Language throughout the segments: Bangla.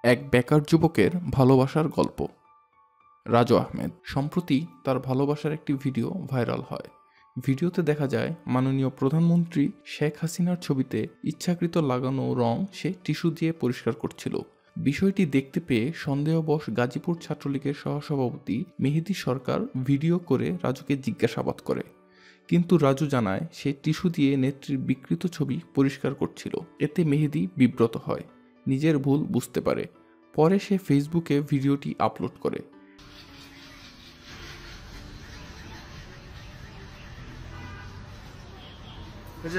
এক বেকার যুবকের ভালোবাসার গল্প। রাজু আহমেদ সম্প্রতি তার ভালোবাসার একটি ভিডিও ভাইরাল হয়। ভিডিওতে দেখা যায় মাননীয় প্রধানমন্ত্রী শেখ হাসিনার ছবিতে ইচ্ছাকৃত লাগানো রং সে টিস্যু দিয়ে পরিষ্কার করছিল। বিষয়টি দেখতে পেয়ে সন্দেহবশ গাজীপুর ছাত্রলীগের সহসভাপতি মেহেদী সরকার ভিডিও করে রাজুকে জিজ্ঞাসাবাদ করে, কিন্তু রাজু জানায় সে টিস্যু দিয়ে নেত্রীর বিকৃত ছবি পরিষ্কার করছিল। এতে মেহেদী বিব্রত হয়, নিজের ভুল বুঝতে পারে। পরে সে ফেসবুকে ভিডিওটি আপলোড করে।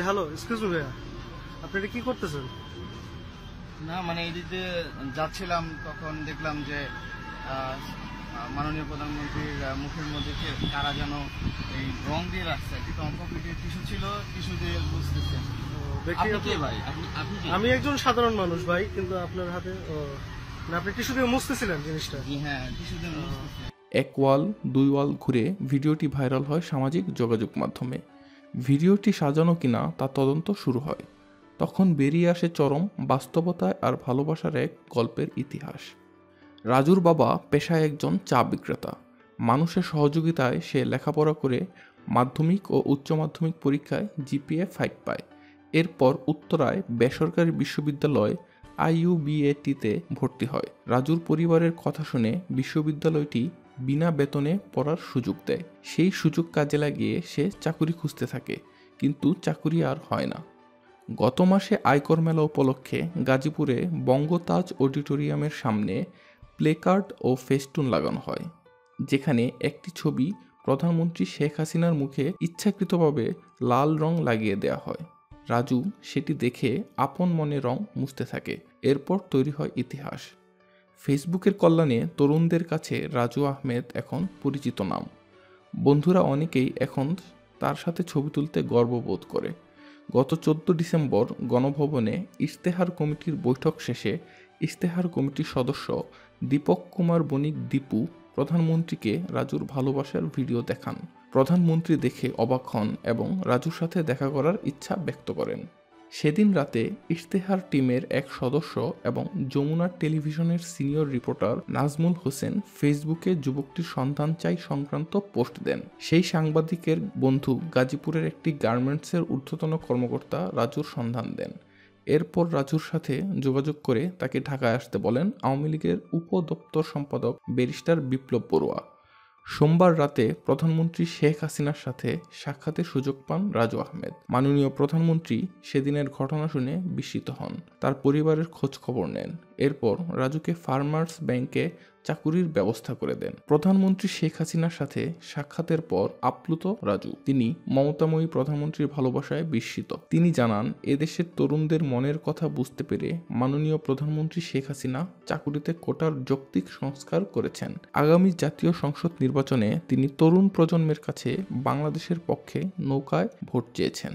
হ্যালো, এক্সকিউজ মি ভাইয়া, আপনি এটা কি করতেছেন? না মানে এই দিকে যাচ্ছিলাম, তখন দেখলাম যে মাননীয় প্রধানমন্ত্রীর মুখের মধ্যে কারা যেন এই রং দিয়ে রাখছে। কিন্তু অঙ্কপিটির টিস্যু ছিল, টিস্যু দিয়ে বুঝতেছে। আমি একজন সাধারণ মানুষ ভাই, কিন্তু আপনার হাতে আপনি টিস্যু দিয়ে মুছতেছিলেন জিনিসটা? হ্যাঁ, টিস্যু দিয়ে মুছতেছে। এক ওয়াল দুই ওয়াল ঘুরে ভিডিওটি ভাইরাল হয় সামাজিক যোগাযোগ মাধ্যমে। ভিডিওটি সাজানো কিনা তা তদন্ত শুরু হয়। তখন বেরিয়ে আসে চরম বাস্তবতায় আর ভালোবাসার এক গল্পের ইতিহাস। রাজুর বাবা পেশায় একজন চা বিক্রেতা। মানুষের সহযোগিতায় সে লেখাপড়া করে মাধ্যমিক ও উচ্চ মাধ্যমিক পরীক্ষায় জিপিএ 5 পায়। এরপর উত্তরায় বেসরকারি বিশ্ববিদ্যালয় IUBATতে ভর্তি হয়। রাজুর পরিবারের কথা শুনে বিশ্ববিদ্যালয়টি বিনা বেতনে পড়ার সুযোগ দেয়। সেই সুযোগ কাজে লাগিয়ে সে চাকুরি খুঁজতে থাকে, কিন্তু চাকুরি আর হয় না। গত মাসে আয়কর মেলা উপলক্ষে গাজীপুরে বঙ্গতাজ অডিটোরিয়ামের সামনে প্লেকার্ড ও ফেস্টুন লাগানো হয়, যেখানে একটি ছবি প্রধানমন্ত্রী শেখ হাসিনার মুখে ইচ্ছাকৃতভাবে লাল রং লাগিয়ে দেওয়া হয়। রাজু সেটি দেখে আপন মনে রং মুছতে থাকে। এরপর তৈরি হয় ইতিহাস। ফেসবুকের কল্যাণে তরুণদের কাছে রাজু আহমেদ এখন পরিচিত নাম। বন্ধুরা অনেকেই এখন তার সাথে ছবি তুলতে গর্ববোধ করে। গত 14 ডিসেম্বর গণভবনে ইশতেহার কমিটির বৈঠক শেষে ইশতেহার কমিটির সদস্য দীপক কুমার বণিক দীপু প্রধানমন্ত্রীকে রাজুর ভালোবাসার ভিডিও দেখান। প্রধানমন্ত্রী দেখে অবাক হন এবং রাজুর সাথে দেখা করার ইচ্ছা ব্যক্ত করেন। সেদিন রাতে ইশতেহার টিমের এক সদস্য এবং যমুনা টেলিভিশনের সিনিয়র রিপোর্টার নাজমুল হোসেন ফেসবুকে যুবকটির সন্ধান চাই সংক্রান্ত পোস্ট দেন। সেই সাংবাদিকের বন্ধু গাজীপুরের একটি গার্মেন্টসের ঊর্ধ্বতন কর্মকর্তা রাজুর সন্ধান দেন। এরপর রাজুর সাথে যোগাযোগ করে তাকে ঢাকায় আসতে বলেন আওয়ামী লীগের উপদপ্তর সম্পাদক ব্যারিস্টার বিপ্লব বড়ুয়া। সোমবার রাতে প্রধানমন্ত্রী শেখ হাসিনার সাথে সাক্ষাতের সুযোগ পান রাজু আহমেদ। মাননীয় প্রধানমন্ত্রী সেদিনের ঘটনা শুনে বিস্মিত হন, তার পরিবারের খোঁজ খবর নেন। এরপর রাজুকে ফার্মার্স ব্যাংকে চাকুরির ব্যবস্থা করে দেন। প্রধানমন্ত্রী শেখ হাসিনার সাথে সাক্ষাতের পর আপ্লুত রাজু। তিনি মমতাময়ী প্রধানমন্ত্রীর ভালোবাসায় বিস্মিত। তিনি জানান, এদেশের তরুণদের মনের কথা বুঝতে পেরে মাননীয় প্রধানমন্ত্রী শেখ হাসিনা চাকুরিতে কোটার যৌক্তিক সংস্কার করেছেন। আগামী জাতীয় সংসদ নির্বাচনে তিনি তরুণ প্রজন্মের কাছে বাংলাদেশের পক্ষে নৌকায় ভোট চেয়েছেন।